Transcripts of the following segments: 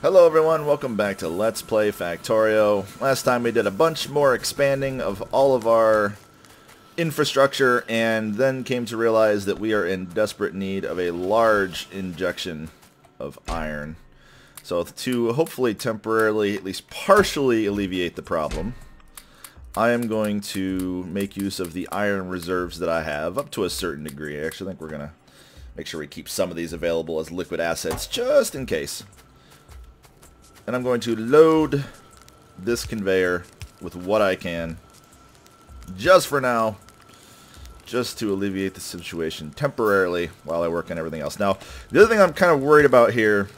Hello everyone, welcome back to Let's Play Factorio. Last time we did a bunch more expanding of all of our infrastructure and then came to realize that we are in desperate need of a large injection of iron. So to hopefully temporarily, at least partially alleviate the problem, I am going to make use of the iron reserves that I have up to a certain degree. I actually think we're going to make sure we keep some of these available as liquid assets just in case. And I'm going to load this conveyor with what I can, just for now, just to alleviate the situation temporarily while I work on everything else. Now, the other thing I'm kind of worried about here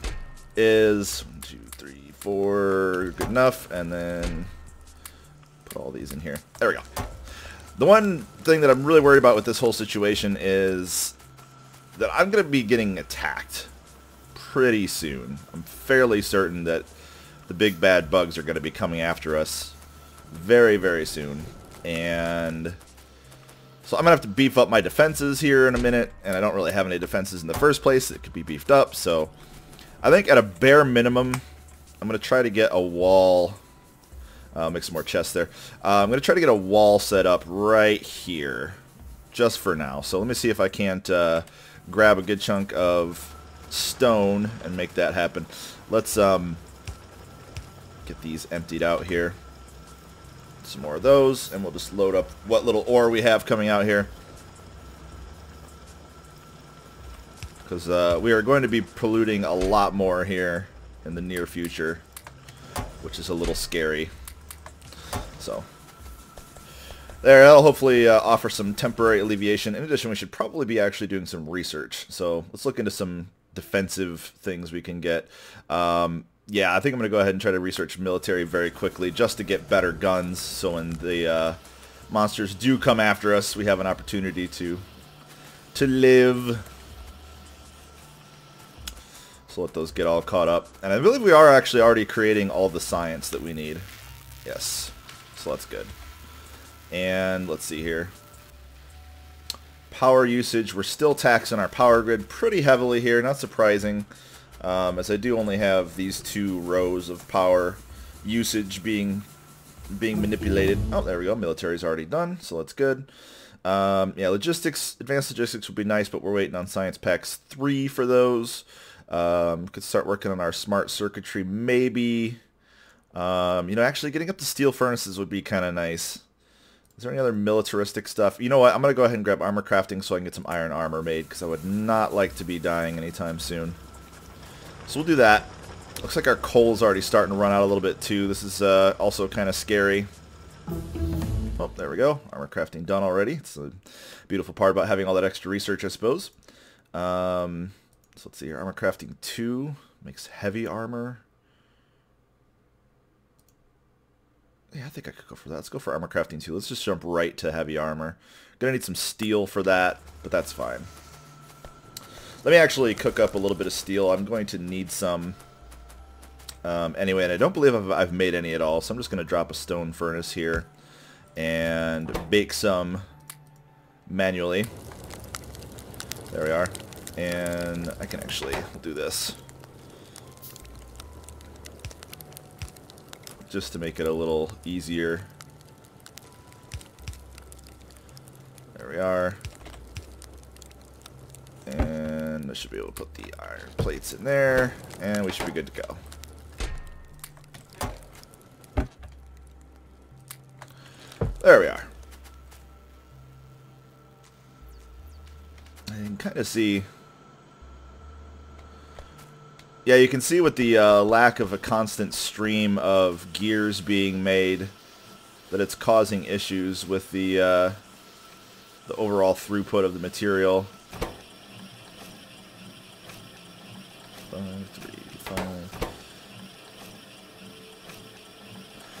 is 1, 2, 3, 4, good enough, and then put all these in here. There we go. The one thing that I'm really worried about with this whole situation is that I'm going to be getting attacked pretty soon. I'm fairly certain that the big bad bugs are going to be coming after us very, very soon. And so I'm going to have to beef up my defenses here in a minute, and I don't really have any defenses in the first place that could be beefed up. So I think at a bare minimum, I'm going to try to get a wall. Make some more chests there. I'm going to try to get a wall set up right here, just for now. So let me see if I can't grab a good chunk of stone and make that happen. Let's get these emptied out here. Some more of those, and we'll just load up what little ore we have coming out here, because we are going to be polluting a lot more here in the near future, which is a little scary. So there, that'll hopefully offer some temporary alleviation. In addition, we should probably be actually doing some research. So let's look into some defensive things we can get. Yeah, I think I'm going to go ahead and try to research military very quickly just to get better guns, so when the monsters do come after us, we have an opportunity to live. So let those get all caught up. And I believe we are actually already creating all the science that we need. Yes, so that's good. And let's see here. Power usage, we're still taxing our power grid pretty heavily here, not surprising. As I do only have these 2 rows of power usage being manipulated. Oh, there we go. Military's already done, so that's good. Yeah, logistics, advanced logistics would be nice, but we're waiting on science packs 3 for those. Could start working on our smart circuitry, maybe. You know, actually getting up to steel furnaces would be kind of nice. Is there any other militaristic stuff? You know what? I'm going to go ahead and grab armor crafting so I can get some iron armor made, because I would not like to be dying anytime soon. So we'll do that. Looks like our coal's already starting to run out a little bit too. This is also kind of scary. Oh, there we go. Armor crafting done already. It's a beautiful part about having all that extra research, I suppose. So let's see here. Armor crafting 2 makes heavy armor. Yeah, I think I could go for that. Let's go for armor crafting 2. Let's just jump right to heavy armor. Gonna need some steel for that, but that's fine. Let me actually cook up a little bit of steel. I'm going to need some anyway, and I don't believe I've made any at all, so I'm just going to drop a stone furnace here and bake some manually. There we are. And I can actually do this just to make it a little easier. There we are. And I should be able to put the iron plates in there, and we should be good to go. There we are. I can kind of see. Yeah, you can see with the lack of a constant stream of gears being made that it's causing issues with the overall throughput of the material. 5, 3, 5.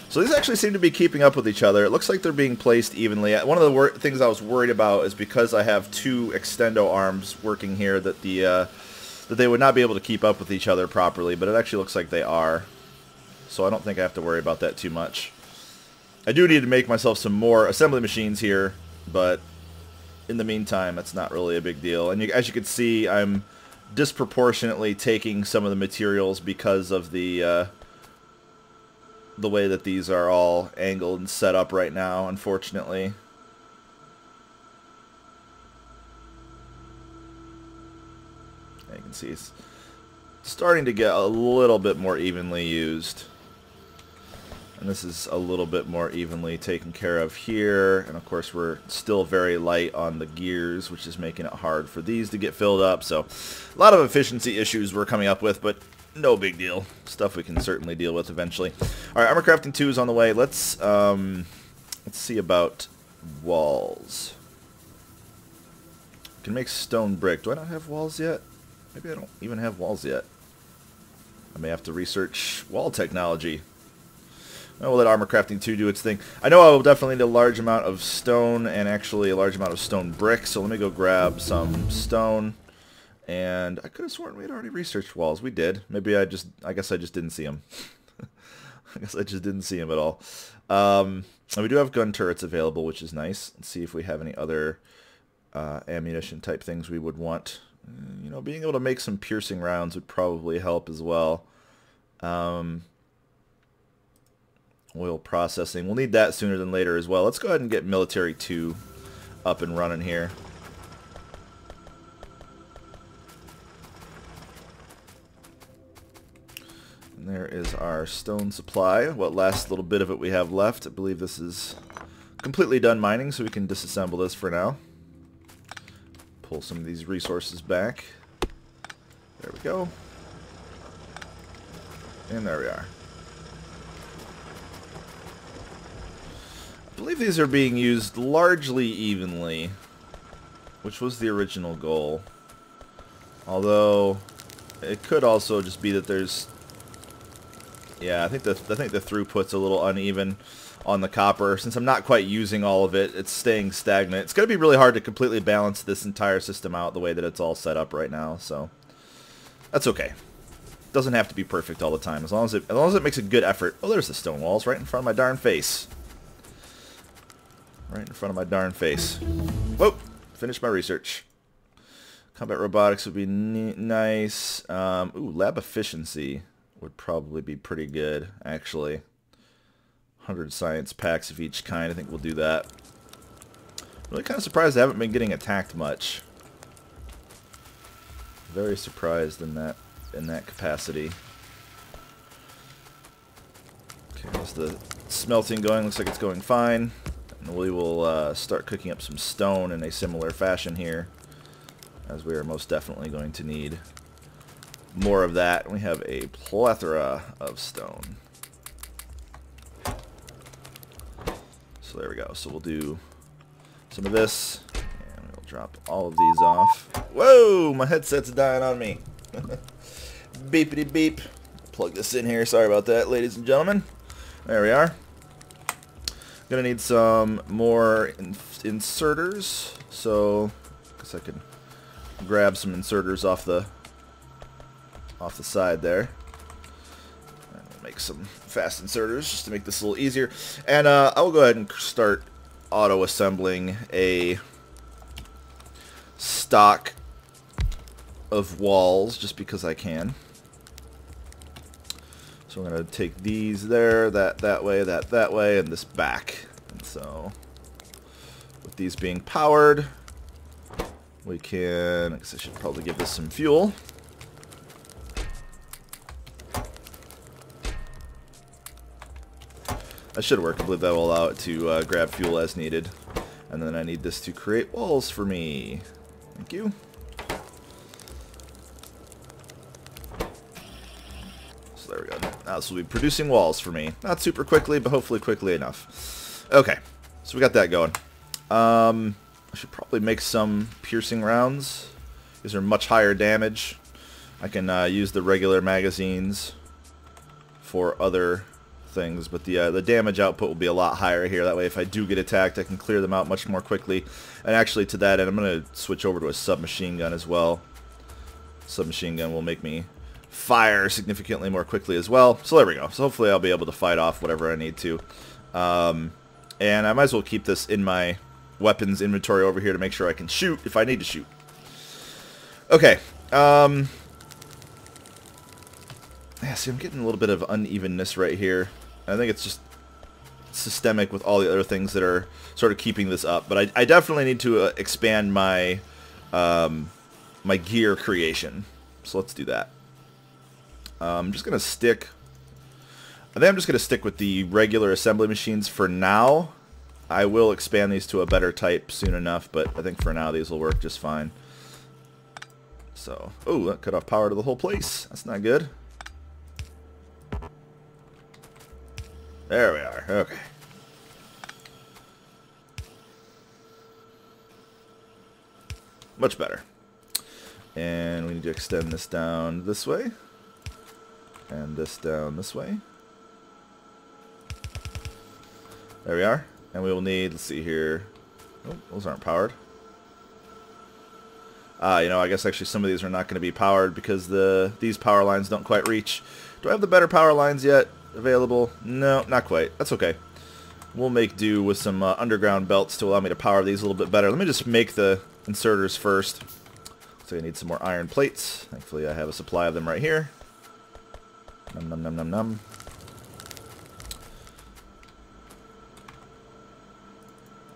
So these actually seem to be keeping up with each other. It looks like they're being placed evenly. One of the things I was worried about is because I have 2 extendo arms working here that that they would not be able to keep up with each other properly, but it actually looks like they are. So I don't think I have to worry about that too much. I do need to make myself some more assembly machines here, but in the meantime, that's not really a big deal. And as you can see, I'm disproportionately taking some of the materials because of the way that these are all angled and set up right now, unfortunately. You can see it's starting to get a little bit more evenly used. And this is a little bit more evenly taken care of here. And of course we're still very light on the gears, which is making it hard for these to get filled up. So a lot of efficiency issues we're coming up with, but no big deal. Stuff we can certainly deal with eventually. Alright, armor crafting 2 is on the way. Let's see about walls. Can make stone brick. Do I not have walls yet? Maybe I don't even have walls yet. I may have to research wall technology. We'll let armor crafting 2 do its thing. I know I will definitely need a large amount of stone and actually a large amount of stone brick, so let me go grab some stone. And I could have sworn we had already researched walls. We did. Maybe I guess I just didn't see them. I guess I just didn't see them at all. And we do have gun turrets available, which is nice. Let's see if we have any other ammunition type things we would want. You know, being able to make some piercing rounds would probably help as well. Oil processing. We'll need that sooner than later as well. Let's go ahead and get military 2 up and running here. And there is our stone supply. What last little bit of it we have left. I believe this is completely done mining, so we can disassemble this for now. Pull some of these resources back. There we go. And there we are. I believe these are being used largely evenly, which was the original goal. Although it could also just be that there's, yeah, I think the throughput's a little uneven on the copper. Since I'm not quite using all of it, it's staying stagnant. It's going to be really hard to completely balance this entire system out the way that it's all set up right now. So that's okay. Doesn't have to be perfect all the time, as long as it makes a good effort. Oh, there's the stone walls right in front of my darn face. Right in front of my darn face. Whoa! Finished my research. Combat robotics would be nice. Ooh, lab efficiency would probably be pretty good, actually. 100 science packs of each kind. I think we'll do that. Really kind of surprised I haven't been getting attacked much. Very surprised in that capacity. Okay, how's the smelting going? Looks like it's going fine. And we will start cooking up some stone in a similar fashion here, as we are most definitely going to need more of that. We have a plethora of stone. So there we go. So we'll do some of this, and we'll drop all of these off. Whoa! My headset's dying on me. Beepity beep. Plug this in here. Sorry about that, ladies and gentlemen. There we are. Gonna need some more inserters, so I guess I can grab some inserters off the side there. And we'll make some fast inserters just to make this a little easier. And I will go ahead and start auto-assembling a stock of walls just because I can. So we're going to take these there, that way, that way, and this back. And so, with these being powered, we can, I guess I should probably give this some fuel. That should work. I believe that will allow it to grab fuel as needed. And then I need this to create walls for me. Thank you. There we go. Now this will be producing walls for me. Not super quickly, but hopefully quickly enough. Okay, so we got that going. I should probably make some piercing rounds. These are much higher damage. I can use the regular magazines for other things, but the damage output will be a lot higher here. That way, if I do get attacked, I can clear them out much more quickly. And actually, to that end, I'm going to switch over to a submachine gun as well. Submachine gun will make me fire significantly more quickly as well. So there we go. So hopefully I'll be able to fight off whatever I need to. And I might as well keep this in my weapons inventory over here to make sure I can shoot if I need to shoot. Okay. Yeah, see, I'm getting a little bit of unevenness right here. I think it's just systemic with all the other things that are sort of keeping this up. But I definitely need to expand my my gear creation. So let's do that. I'm just gonna stick. I think I'm just gonna stick with the regular assembly machines for now. I will expand these to a better type soon enough, but I think for now these will work just fine. So, oh, that cut off power to the whole place. That's not good. There we are. Okay. Much better. And we need to extend this down this way. And this down this way. There we are. And we will need, let's see here. Oh, those aren't powered. You know, I guess actually some of these are not going to be powered because these power lines don't quite reach. Do I have the better power lines yet available? No, not quite. That's okay. We'll make do with some underground belts to allow me to power these a little bit better. Let me just make the inserters first. So I need some more iron plates. Thankfully I have a supply of them right here. Num num num num num.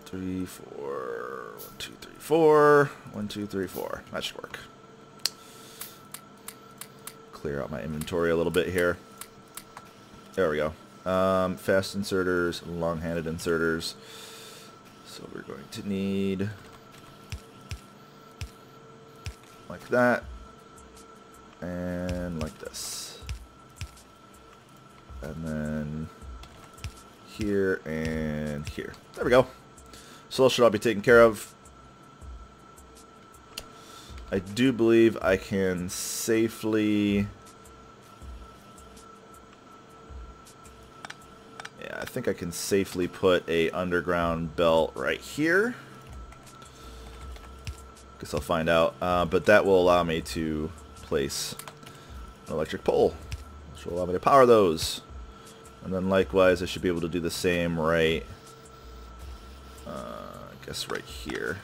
3, 4, 1, 2, 3, 4. 1, 2, 3, 4. That should work. Clear out my inventory a little bit here. There we go. Fast inserters, long-handed inserters. So we're going to need like that and like this. And then here and here. There we go. So those should all be taken care of. I do believe I can safely... Yeah, I think I can safely put a underground belt right here. Guess I'll find out. But that will allow me to place an electric pole, which will allow me to power those. And then likewise, I should be able to do the same right... I guess right here.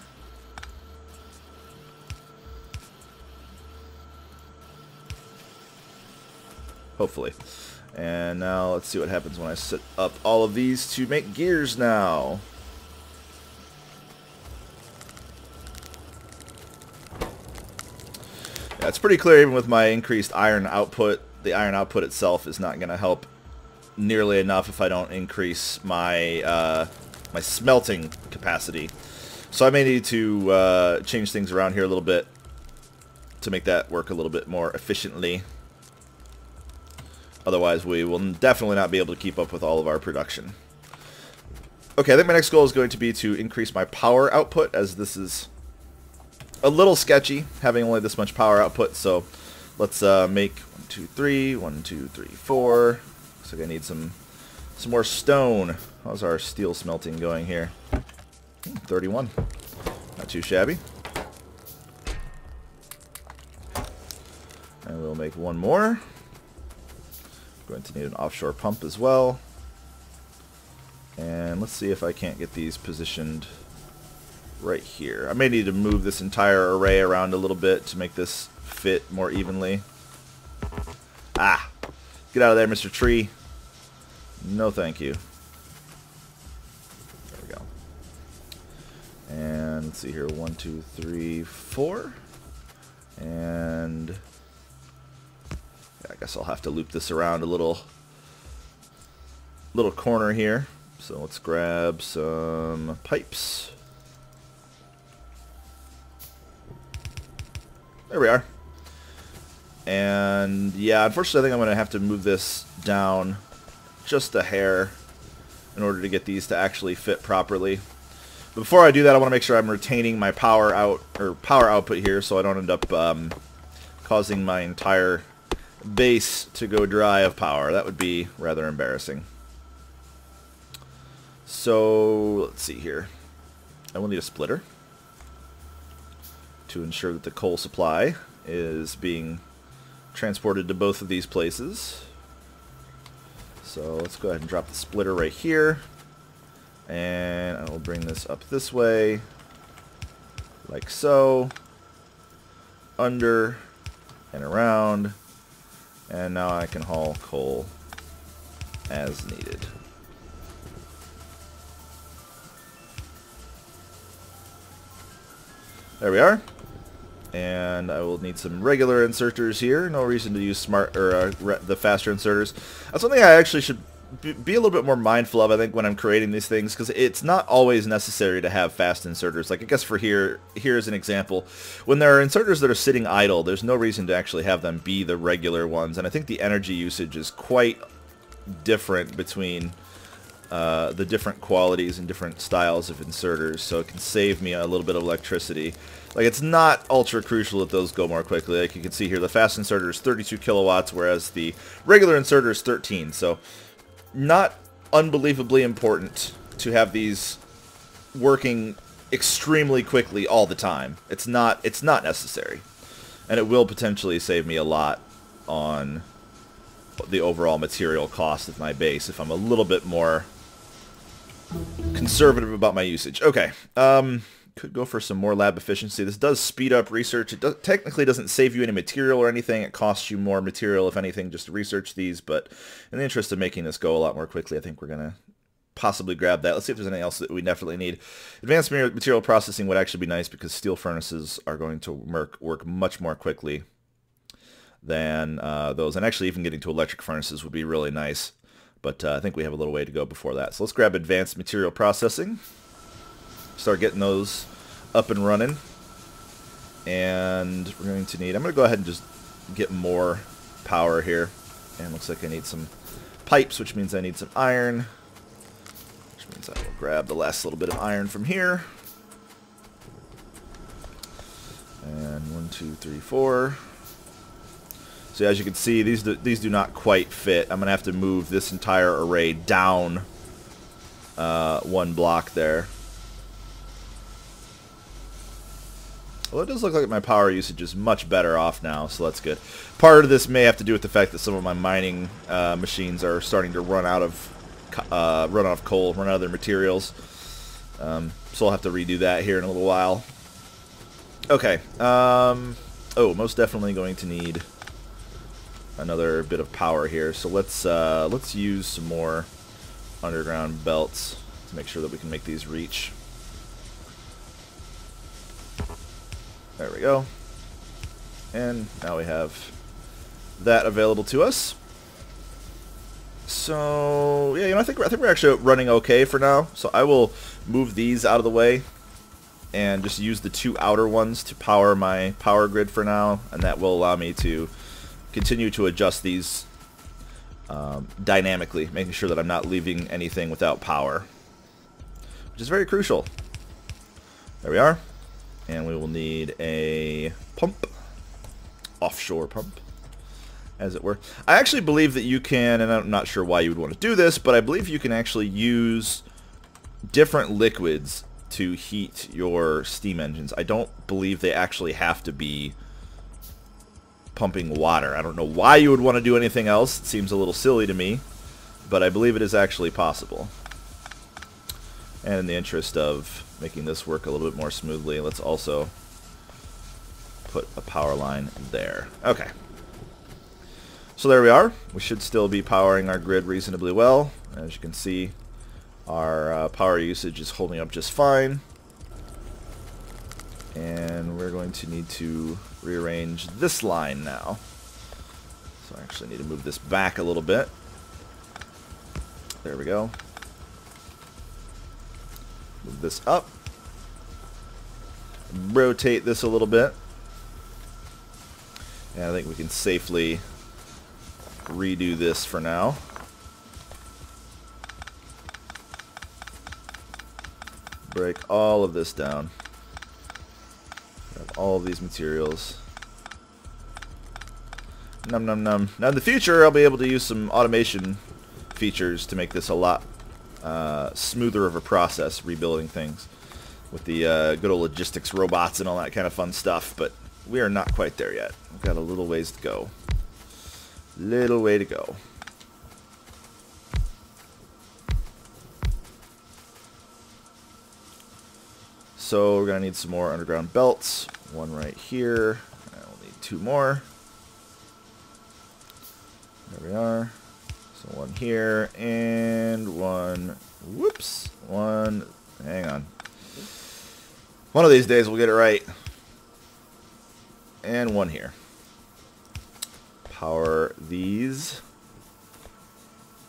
Hopefully. And now let's see what happens when I set up all of these to make gears now. Yeah, it's pretty clear even with my increased iron output, the iron output itself is not going to help nearly enough if I don't increase my my smelting capacity. So I may need to change things around here a little bit to make that work a little bit more efficiently. Otherwise, we will definitely not be able to keep up with all of our production. Okay, I think my next goal is going to be to increase my power output, as this is a little sketchy, having only this much power output. So let's make 1, 2, 3, 1, 2, 3, 4. Looks like I need some more stone. How's our steel smelting going here? 31. Not too shabby. And we'll make one more. Going to need an offshore pump as well. And let's see if I can't get these positioned right here. I may need to move this entire array around a little bit to make this fit more evenly. Ah! Get out of there, Mr. Tree. No thank you. There we go. And let's see here. 1, 2, 3, 4. And I guess I'll have to loop this around a little corner here. So let's grab some pipes. There we are. And yeah, unfortunately I think I'm going to have to move this down just a hair in order to get these to actually fit properly. But before I do that, I want to make sure I'm retaining my power output here so I don't end up causing my entire base to go dry of power. That would be rather embarrassing. So let's see here. I will need a splitter to ensure that the coal supply is being transported to both of these places. So let's go ahead and drop the splitter right here. And I will bring this up this way, like so, under and around. And now I can haul coal as needed. There we are. And I will need some regular inserters here. No reason to use smart or the faster inserters. That's one thing I actually should be a little bit more mindful of, I think, when I'm creating these things, because it's not always necessary to have fast inserters. Like, I guess for here's an example. When there are inserters that are sitting idle, there's no reason to actually have them be the regular ones. And I think the energy usage is quite different between the different qualities and different styles of inserters, so it can save me a little bit of electricity. Like, it's not ultra crucial that those go more quickly. Like you can see here, the fast inserter is 32 kilowatts, whereas the regular inserter is 13. So, not unbelievably important to have these working extremely quickly all the time. It's not necessary, and it will potentially save me a lot on the overall material cost of my base if I'm a little bit more conservative about my usage. Okay, could go for some more lab efficiency. This does speed up research. It technically doesn't save you any material or anything. It costs you more material, if anything, just to research these. But in the interest of making this go a lot more quickly, I think we're going to possibly grab that. Let's see if there's anything else that we definitely need. Advanced material processing would actually be nice, because steel furnaces are going to work much more quickly than those. And actually, even getting to electric furnaces would be really nice. But I think we have a little way to go before that. So let's grab advanced material processing. Start getting those up and running. And we're going to need... I'm going to go ahead and just get more power here. And looks like I need some pipes, which means I need some iron. Which means I will grab the last little bit of iron from here. And 1, 2, 3, 4... So as you can see, these do not quite fit. I'm going to have to move this entire array down one block there. Well, it does look like my power usage is much better off now, so that's good. Part of this may have to do with the fact that some of my mining machines are starting to run out of coal, run out of their materials. So I'll have to redo that here in a little while. Okay. Oh, most definitely going to need another bit of power here. So let's use some more underground belts to make sure that we can make these reach. There we go. And now we have that available to us. So yeah, I think we're actually running okay for now. So I will move these out of the way and just use the 2 outer ones to power my power grid for now, and that will allow me to continue to adjust these dynamically, making sure that I'm not leaving anything without power, which is very crucial. There we are. And we will need a pump, offshore pump, as it were. I actually believe that you can, and I'm not sure why you would want to do this, but I believe you can actually use different liquids to heat your steam engines. I don't believe they actually have to be pumping water. I don't know why you would want to do anything else. It seems a little silly to me, but I believe it is actually possible. And in the interest of making this work a little bit more smoothly, let's also put a power line there. Okay. So there we are. We should still be powering our grid reasonably well. As you can see, our power usage is holding up just fine. And we're going to need to rearrange this line now. So I actually need to move this back a little bit. There we go. Move this up. Rotate this a little bit. And I think we can safely redo this for now. Break all of this down. Grab all of these materials. Num num num. Now in the future, I'll be able to use some automation features to make this a lot smoother of a process, rebuilding things with the good old logistics robots and all that kind of fun stuff, but we are not quite there yet. We've got a little ways to go. Little way to go. So we're going to need some more underground belts. One right here. And we'll need 2 more. There we are. So one here, and one, whoops, one, hang on. One of these days we'll get it right. And one here. Power these.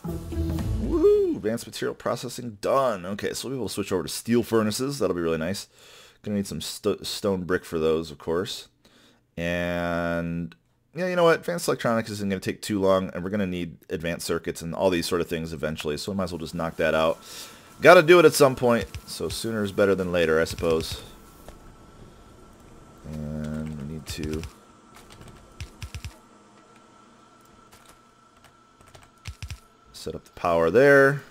Woohoo! Advanced material processing done. Okay, so we'll be able to switch over to steel furnaces. That'll be really nice. Gonna need some stone brick for those, of course. And yeah, you know what? Advanced electronics isn't going to take too long, and we're going to need advanced circuits and all these sort of things eventually, so we might as well just knock that out. Got to do it at some point, so sooner is better than later, I suppose. And we need to set up the power there.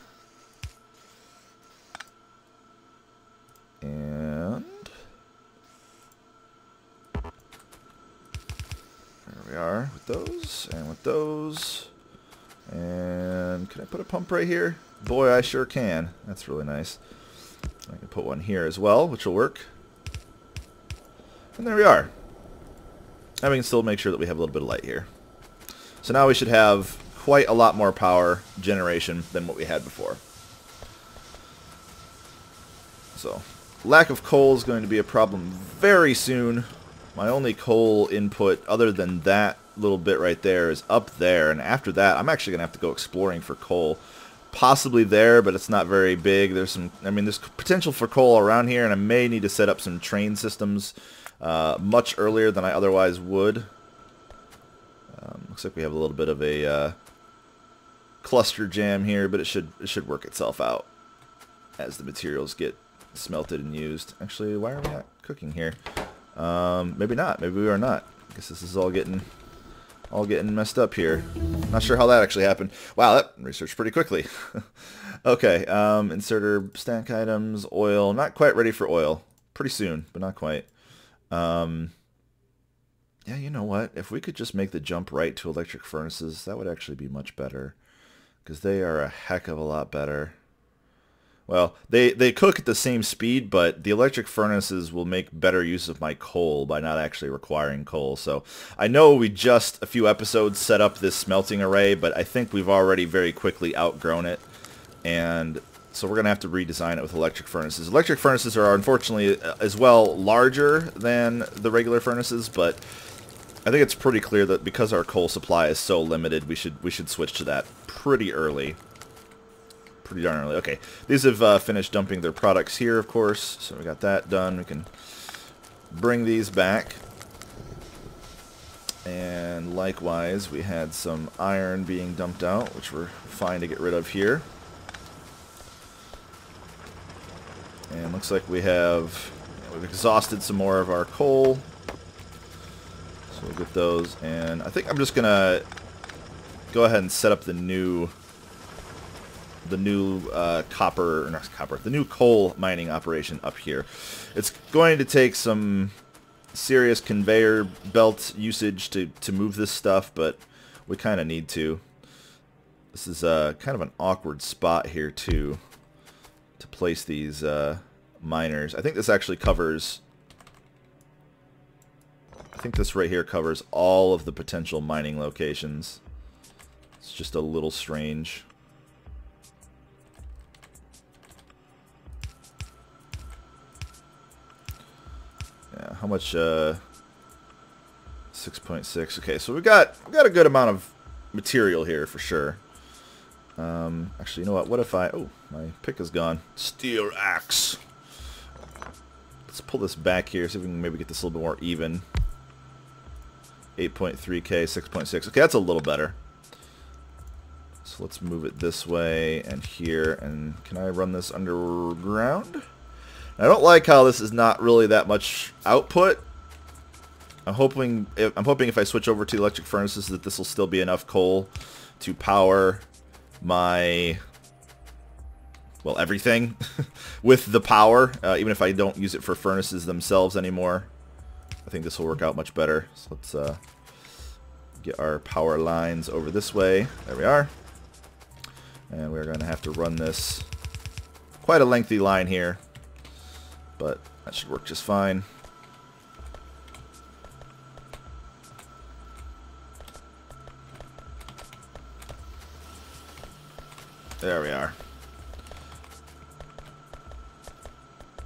And there we are with those, and with those. And can I put a pump right here? Boy, I sure can. That's really nice. I can put one here as well, which will work. And there we are. And we can still make sure that we have a little bit of light here. So now we should have quite a lot more power generation than what we had before. So, lack of coal is going to be a problem very soon. My only coal input, other than that little bit right there, is up there. And after that, I'm actually going to have to go exploring for coal. Possibly there, but it's not very big. There's some, I mean, there's potential for coal around here, and I may need to set up some train systems much earlier than I otherwise would. Looks like we have a little bit of a cluster jam here, but it should work itself out as the materials get smelted and used. Actually, why are we not cooking here? Maybe not. Maybe we are not. I guess this is all getting messed up here. Not sure how that actually happened. Wow, that researched pretty quickly. Okay, inserter, stack items, oil. Not quite ready for oil. Pretty soon, but not quite. Yeah, you know what? If we could just make the jump right to electric furnaces, that would actually be much better. Because they are a heck of a lot better. Well, they cook at the same speed, but the electric furnaces will make better use of my coal by not actually requiring coal. So I know we just a few episodes set up this smelting array, but I think we've already very quickly outgrown it. And so we're going to have to redesign it with electric furnaces. Electric furnaces are unfortunately as well larger than the regular furnaces, but I think it's pretty clear that because our coal supply is so limited, we should switch to that pretty early. Pretty darn early. Okay, these have finished dumping their products here, of course, so we got that done. We can bring these back. And likewise, we had some iron being dumped out, which we're fine to get rid of here. And looks like we've exhausted some more of our coal. So we'll get those, and I think I'm just gonna go ahead and set up the new copper, or not copper, the new coal mining operation up here. It's going to take some serious conveyor belt usage to move this stuff, but we kind of need to. This is kind of an awkward spot here too to place these miners. I think this actually covers. I think this right here covers all of the potential mining locations. It's just a little strange. Yeah, how much? 6.6. Okay, so we got a good amount of material here for sure. Actually, you know what? What if oh, my pick is gone. Steel axe. Let's pull this back here, see if we can maybe get this a little bit more even. 8.3K, 6.6. Okay, that's a little better. So let's move it this way and here. And can I run this underground? I don't like how this is not really that much output. I'm hoping if I switch over to electric furnaces that this will still be enough coal to power my, well, everything with the power, even if I don't use it for furnaces themselves anymore. I think this will work out much better. So let's get our power lines over this way. There we are. And we're going to have to run this quite a lengthy line here, but that should work just fine. There we are.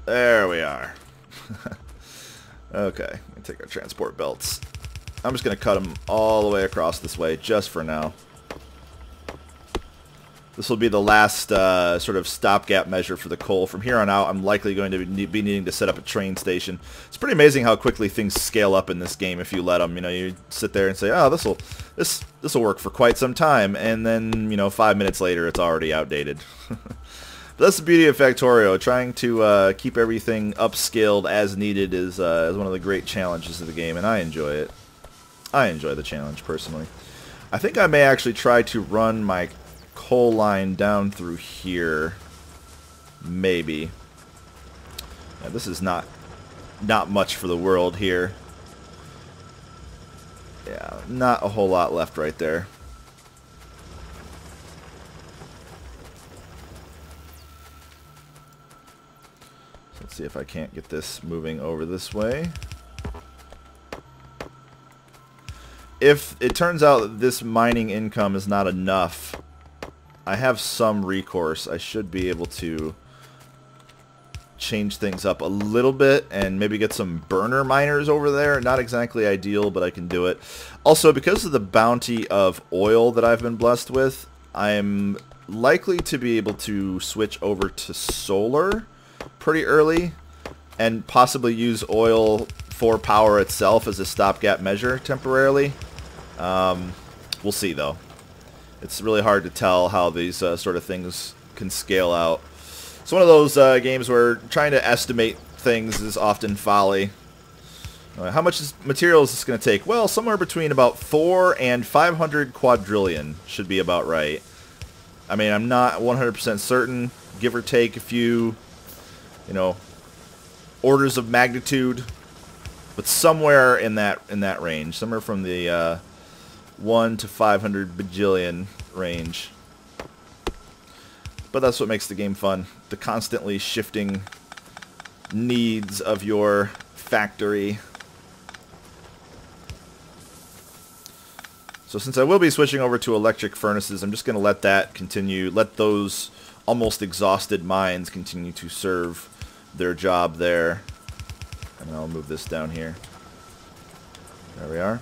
There we are. Okay, let me take our transport belts. I'm just going to cut them all the way across this way, just for now. This will be the last sort of stopgap measure for the coal. From here on out, I'm likely going to be needing to set up a train station. It's pretty amazing how quickly things scale up in this game if you let them. You know, you sit there and say, oh, this'll work for quite some time, and then, you know, 5 minutes later, it's already outdated. But that's the beauty of Factorio. Trying to keep everything upscaled as needed is one of the great challenges of the game, and I enjoy it. I enjoy the challenge, personally. I think I may actually try to run my coal line down through here. Maybe. Yeah, this is not much for the world here. Yeah, not a whole lot left right there. So let's see if I can't get this moving over this way. If it turns out that this mining income is not enough, I have some recourse. I should be able to change things up a little bit and maybe get some burner miners over there. Not exactly ideal, but I can do it. Also, because of the bounty of oil that I've been blessed with, I'm likely to be able to switch over to solar pretty early and possibly use oil for power itself as a stopgap measure temporarily. We'll see, though. It's really hard to tell how these sort of things can scale out. It's one of those games where trying to estimate things is often folly. How much material is this going to take? Well, somewhere between about 4 and 500 quadrillion should be about right. I mean, I'm not 100% certain, give or take a few, you know, orders of magnitude, but somewhere in that range, somewhere from the 1 to 500 bajillion range. But that's what makes the game fun. The constantly shifting needs of your factory. So since I will be switching over to electric furnaces, I'm just going to let that continue. Let those almost exhausted mines continue to serve their job there. And I'll move this down here. There we are.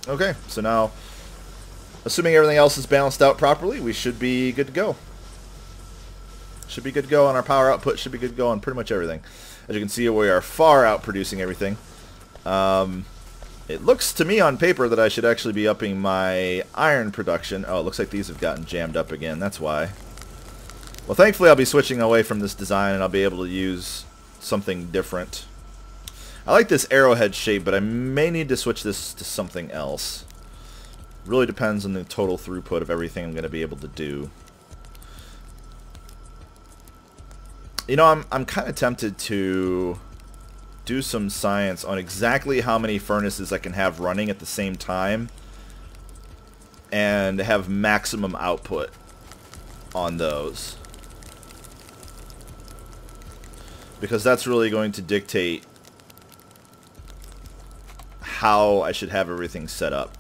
Okay, so now, assuming everything else is balanced out properly, we should be good to go. Should be good to go on our power output, should be good to go on pretty much everything. As you can see, we are far out producing everything. It looks to me on paper that I should actually be upping my iron production. Oh, it looks like these have gotten jammed up again, that's why. Well, thankfully I'll be switching away from this design and I'll be able to use something different. I like this arrowhead shape, but I may need to switch this to something else. Really depends on the total throughput of everything I'm going to be able to do. You know, I'm kind of tempted to do some science on exactly how many furnaces I can have running at the same time and have maximum output on those. Because that's really going to dictate how I should have everything set up.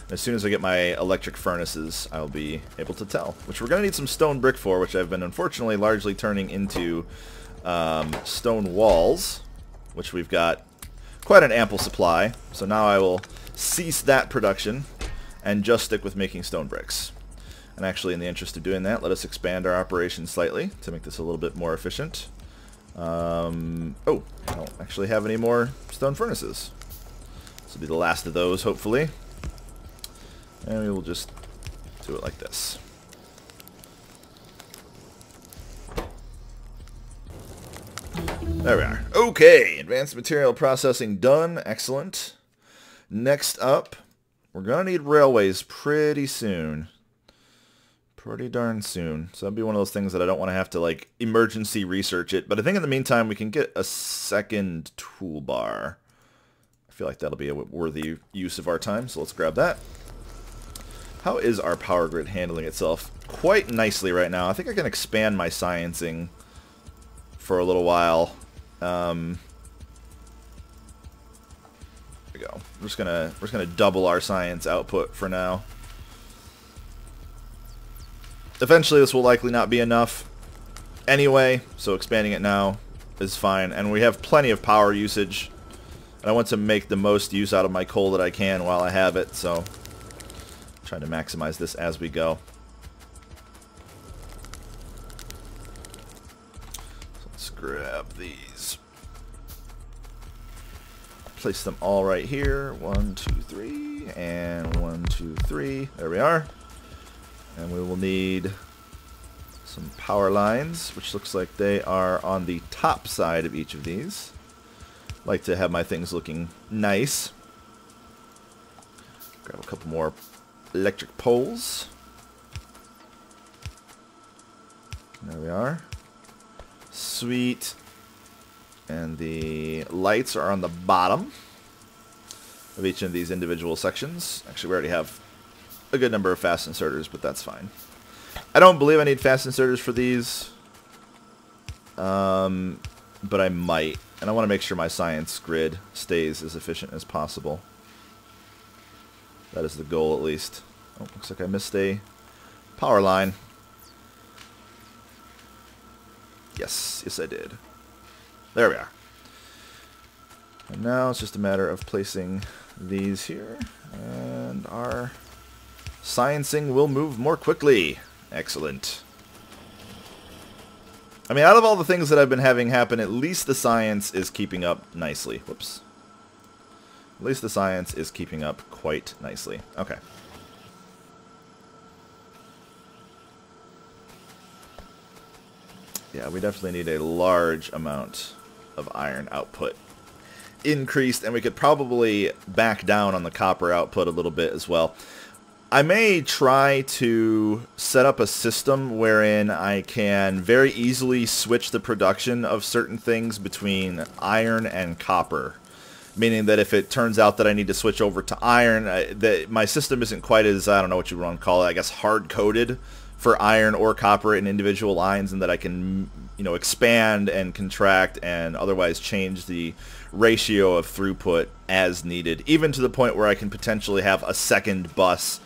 As soon as I get my electric furnaces, I'll be able to tell. Which we're going to need some stone brick for, which I've been unfortunately largely turning into stone walls, which we've got quite an ample supply. So now I will cease that production and just stick with making stone bricks. And actually, in the interest of doing that, let us expand our operation slightly to make this a little bit more efficient. Oh, I don't actually have any more stone furnaces. This will be the last of those, hopefully. And we will just do it like this. There we are. Okay, advanced material processing done. Excellent. Next up, we're going to need railways pretty soon. Pretty darn soon. So that'd be one of those things that I don't want to have to, like, emergency research it. But I think in the meantime, we can get a second toolbar. I feel like that'll be a worthy use of our time, so let's grab that. How is our power grid handling itself? Quite nicely right now. I think I can expand my sciencing for a little while. we go. We're just gonna double our science output for now. Eventually this will likely not be enough anyway, so expanding it now is fine. And we have plenty of power usage. And I want to make the most use out of my coal that I can while I have it, so trying to maximize this as we go. So let's grab these. Place them all right here. 1, 2, 3, and 1, 2, 3. There we are. And we will need some power lines, which looks like they are on the top side of each of these. Like to have my things looking nice. Grab a couple more electric poles. There we are. Sweet. And the lights are on the bottom of each of these individual sections. Actually, we already have a good number of fast inserters, but that's fine. I don't believe I need fast inserters for these. But I might. And I want to make sure my science grid stays as efficient as possible. That is the goal, at least. Oh, looks like I missed a power line. Yes, yes I did. There we are. And now it's just a matter of placing these here. And our sciencing will move more quickly. Excellent. I mean, out of all the things that I've been having happen, at least the science is keeping up nicely. Whoops. At least the science is keeping up quite nicely. Okay. Yeah, we definitely need a large amount of iron output increased, and we could probably back down on the copper output a little bit as well. I may try to set up a system wherein I can very easily switch the production of certain things between iron and copper. Meaning that if it turns out that I need to switch over to iron, that my system isn't quite as, I don't know what you want to call it, I guess hard-coded for iron or copper in individual lines, and that I can, you know, expand and contract and otherwise change the ratio of throughput as needed, even to the point where I can potentially have a second bus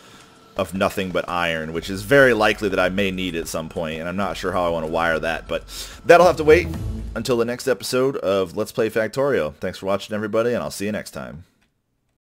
of nothing but iron, which is very likely that I may need at some point, and I'm not sure how I want to wire that, but that'll have to wait until the next episode of Let's Play Factorio. Thanks for watching, everybody, and I'll see you next time.